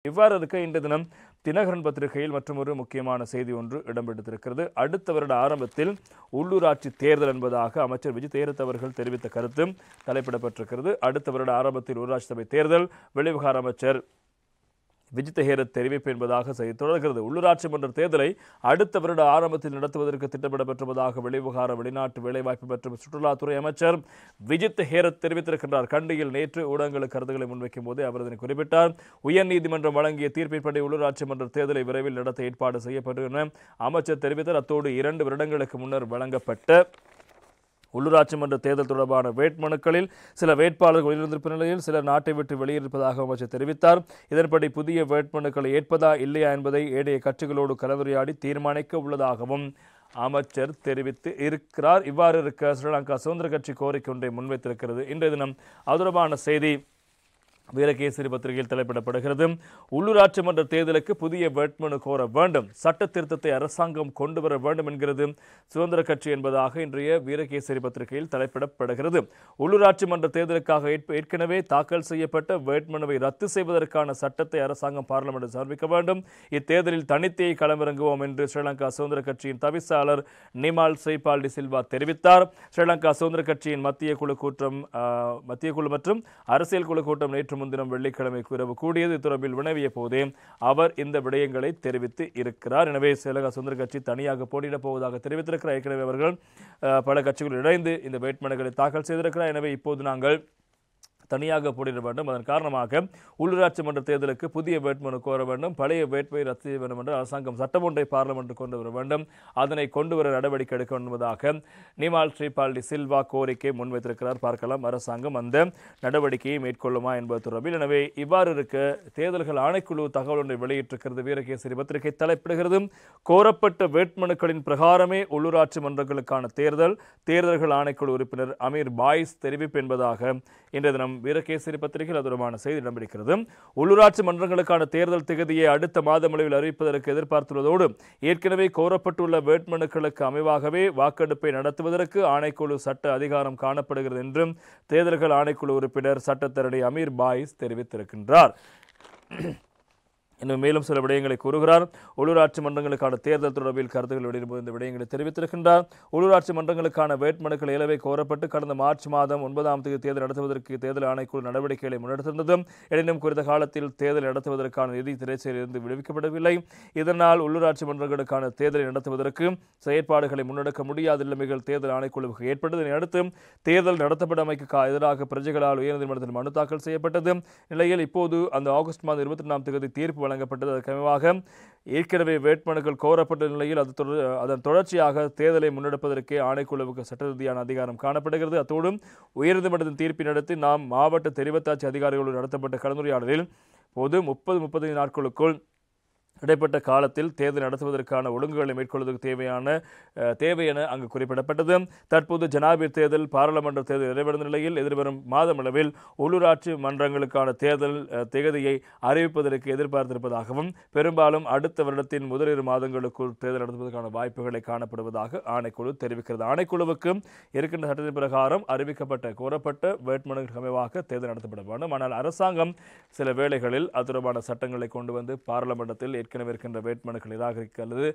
இவ்வாறு இருக்க இன்று தினம் தினகரன் பத்திரிகையில் மற்றொரு முக்கியமான செய்தி ஒன்று இடம்பெற்றிருக்கிறது. அடுத்த வருட ஆரம்பத்தில் உள்ளூராட்சி தேர்தல் என்பதாக அமைச்சர் விஜித் ஹேரத் அவர்கள் தெரிவித்த கருத்து தலைப்பிடப்பட்டிருக்கிறது. அடுத்த வருட ஆரம்பத்தில் உள்ளூராட்சி சபை தேர்தல் வெளிவிவகார அமைச்சர் விஜித் ஹேரத் தெரிவிப்பு என்பதாக செய்தி தொடர்கிறது. உள்ளூராட்சி மன்ற தேர்தலை அடுத்த வருட ஆரம்பத்தில் நடத்துவதற்கு திட்டமிடப்பட்டிருப்பதாக வெளிவிவகார வெளிநாட்டு வேலைவாய்ப்பு மற்றும் சுற்றுலாத்துறை அமைச்சர் விஜித் ஹேரத் தெரிவித்திருக்கின்றார். கண்டியில் நேற்று ஊடகங்களுக்கு கருத்துக்களை முன்வைக்கும் போதே அவர் இதனை குறிப்பிட்டார். உயர்நீதிமன்றம் வழங்கிய தீர்ப்பின்படி உள்ளூராட்சி மன்ற தேர்தலை விரைவில் நடத்த ஏற்பாடு செய்யப்படும் என அமைச்சர் தெரிவித்தார். அத்தோடு 2 வருடங்களுக்கு முன்னர் வழங்கப்பட்ட உள்ளூராட்சி மன்ற தேர்தல் தொடர்பான வேட்புமனுக்களில் சில வேட்பாளர்கள் உயிரிழந்திருப்ப நிலையில் சிலர் நாட்டை விட்டு வெளியேறிருப்பதாக அமைச்சர் தெரிவித்தார். இதன்படி புதிய வேட்புமனுக்களை ஏற்பதா இல்லையா என்பதை ஏனைய கட்சிகளோடு கலந்துரையாடி தீர்மானிக்க உள்ளதாகவும் அமைச்சர் தெரிவித்து இருக்கிறார். இவ்வாறு இருக்க ஸ்ரீலங்கா சுதந்திர கட்சி கோரிக்கை ஒன்றை முன்வைத்திருக்கிறது. இன்றைய தினம் அது தொடர்பான செய்தி வீரகேசரி பத்திரிகையில் தலைப்பிடப்படுகிறது. உள்ளூராட்சி மன்ற தேர்தலுக்கு புதிய வேட்புமனு கோர வேண்டும், சட்ட திருத்தத்தை அரசாங்கம் கொண்டு வர வேண்டும் என்கிறது சுதந்திர கட்சி என்பதாக இன்றைய வீரகேசரி பத்திரிகையில் தலைப்பிடப்படுகிறது. உள்ளூராட்சி மன்ற தேர்தலுக்காக ஏற்கனவே தாக்கல் செய்யப்பட்ட வேட்புமனுவை ரத்து செய்வதற்கான சட்டத்தை அரசாங்கம் பார்லிமென்ட் சமர்ப்பிக்க வேண்டும். இத்தேர்தலில் தனித்தே களமிறங்குவோம் என்று ஸ்ரீலங்கா சுதந்திர கட்சியின் தவிசாளர் நிமால் ஸ்ரீபால் டி சில்வா தெரிவித்தார். ஸ்ரீலங்கா சுதந்திர கட்சியின் மத்திய குழு மற்றும் அரசியல் குழு கூட்டம் நேற்று முன்தினம் வெள்ளிக்கிழமை இரவு கூடியது. தொடர்பில் வினவிய போதே அவர் இந்த விடயங்களை தெரிவித்து இருக்கிறார். எனவே ஸ்ரீலங்கா சுதந்திர கட்சி தனியாக போட்டியிடப் போவதாக தெரிவித்திருக்கிறார். ஏற்கனவே அவர்கள் பல கட்சிகள் இணைந்து இந்த வேட்புமனுக்களை தாக்கல் செய்திருக்கிறார். எனவே இப்போது நாங்கள் தனியாக போட்டியிட வேண்டும், அதன் காரணமாக உள்ளூராட்சி மன்ற தேர்தலுக்கு புதிய வேட்புமனு கோர வேண்டும், பழைய வேட்பை ரத்து செய்ய வேண்டும் என்று அரசாங்கம் சட்டம் ஒன்றை பார்லிமென்ட் கொண்டு வர வேண்டும், அதனை கொண்டு வர நடவடிக்கை எடுக்க வேண்டும் என்பதாக நிமால் ஸ்ரீபால் டி சில்வா கோரிக்கை முன்வைத்திருக்கிறார். பார்க்கலாம் அரசாங்கம் அந்த நடவடிக்கையை மேற்கொள்ளுமா என்பது தொடர்பில். எனவே இவ்வாறு இருக்க தேர்தல்கள் ஆணைக்குழு தகவல் ஒன்றை வெளியிட்டிருக்கிறது. வீரகேசரி பத்திரிகை தலைப்பிடுகிறது. கோரப்பட்ட வேட்புமனுக்களின் பிரகாரமே உள்ளூராட்சி மன்றங்களுக்கான தேர்தல்கள் ஆணைக்குழு உறுப்பினர் அமீர் பாய்ஸ் தெரிவிப்பு என்பதாக இன்றைய தினம் வீரகேசரி பத்திரிகையில் தொடர்பான செய்தி இடம்பெறுகிறது. உள்ளூராட்சி மன்றங்களுக்கான தேர்தல் திகதியை அடுத்த மாதம் அளவில் அறிவிப்பதற்கு எதிர்பார்த்துள்ளதோடு ஏற்கனவே கோரப்பட்டுள்ள வேட்புமனுக்களுக்கு அமைவாகவே வாக்கெடுப்பை நடத்துவதற்கு ஆணைக்குழு சட்ட அதிகாரம் காணப்படுகிறது என்றும் தேர்தல்கள் ஆணைக்குழு உறுப்பினர் சட்டத்தரணி அமீர் பாய்ஸ் தெரிவித்திருக்கின்றார். இன்னும் மேலும் சில விடயங்களை கூறுகிறார். உள்ளூராட்சி மன்றங்களுக்கான தேர்தல் தொடர்பில் கருத்துக்கள் வெளியிடும்போது இந்த விடயங்களை தெரிவித்திருக்கின்றார். உள்ளூராட்சி மன்றங்களுக்கான வேட்புமனுக்கள் ஏலவே கோரப்பட்டு கடந்த மார்ச் மாதம் 9ஆம் தேதி தேர்தல் நடத்துவதற்கு தேர்தல் ஆணைக்குழு நடவடிக்கைகளை முன்னெடுத்திருந்தது. எனினும் குறித்த காலத்தில் தேர்தல் நடத்துவதற்கான நிதி திரைச்சையிலிருந்து விடுவிக்கப்படவில்லை. இதனால் உள்ளூராட்சி மன்றங்களுக்கான தேர்தலை நடத்துவதற்கு செயற்பாடுகளை முன்னெடுக்க முடியாத நிலைமைகள் தேர்தல் ஆணைக்குழுவுக்கு ஏற்பட்டது. இதனை அடுத்து தேர்தல் நடத்தப்படமைக்கு எதிராக பிரஜைகளால் உயர்நீதிமன்றத்தில் மனு தாக்கல் செய்யப்பட்டது. நிலையில் இப்போது அந்த ஆகஸ்ட் மாதம் 22ஆம் தேதி தீர்ப்பு வழங்கப்பட்டது. அதற்கமைவாக ஏற்கனவே வேட்புமனுக்கள் கோரப்பட்ட நிலையில் அதன் தொடர்ச்சியாக தேர்தலை முன்னெடுப்பதற்கே ஆணைக்குழுவுக்கு சட்ட ரீதியான அதிகாரம் காணப்படுகிறது. அத்தோடு உயர்நீதிமன்றத்தின் தீர்ப்பினை அடுத்து நாம் மாவட்ட தெரிவத்தாட்சி அதிகாரிகளோடு நடத்தப்பட்ட கலந்துரையாடலில் போது 30-35 நாட்களுக்குள் இடைப்பட்ட காலத்தில் தேர்தல் நடத்துவதற்கான ஒழுங்குகளை மேற்கொள்வதற்கு தேவை என அங்கு குறிப்பிடப்பட்டது. தற்போது ஜனாதிபதி தேர்தல், பாராளுமன்ற தேர்தல் நிறைவடைந்த நிலையில் எதிர்வரும் மாதமளவில் உள்ளூராட்சி மன்றங்களுக்கான தேர்தல் திகதியை அறிவிப்பதற்கு எதிர்பார்த்திருப்பதாகவும் பெரும்பாலும் அடுத்த வருடத்தின் முதல் 2 மாதங்களுக்குள் தேர்தல் நடத்துவதற்கான வாய்ப்புகளை காணப்படுவதாக ஆணைக்குழு தெரிவிக்கிறது. ஆணைக்குழுவுக்கு இருக்கின்ற சட்டத்தின் பிரகாரம் கோரப்பட்ட வேட்புமனுக்கு அமைவாக தேர்தல் நடத்தப்பட வேண்டும். ஆனால் அரசாங்கம் சில வேளைகளில் அது தொடர்பான சட்டங்களை கொண்டு வந்து பாராளுமன்றத்தில் ஏற்கனவே இருக்கின்ற வேட்புமனுக்கள் நிராகரிக்க அல்லது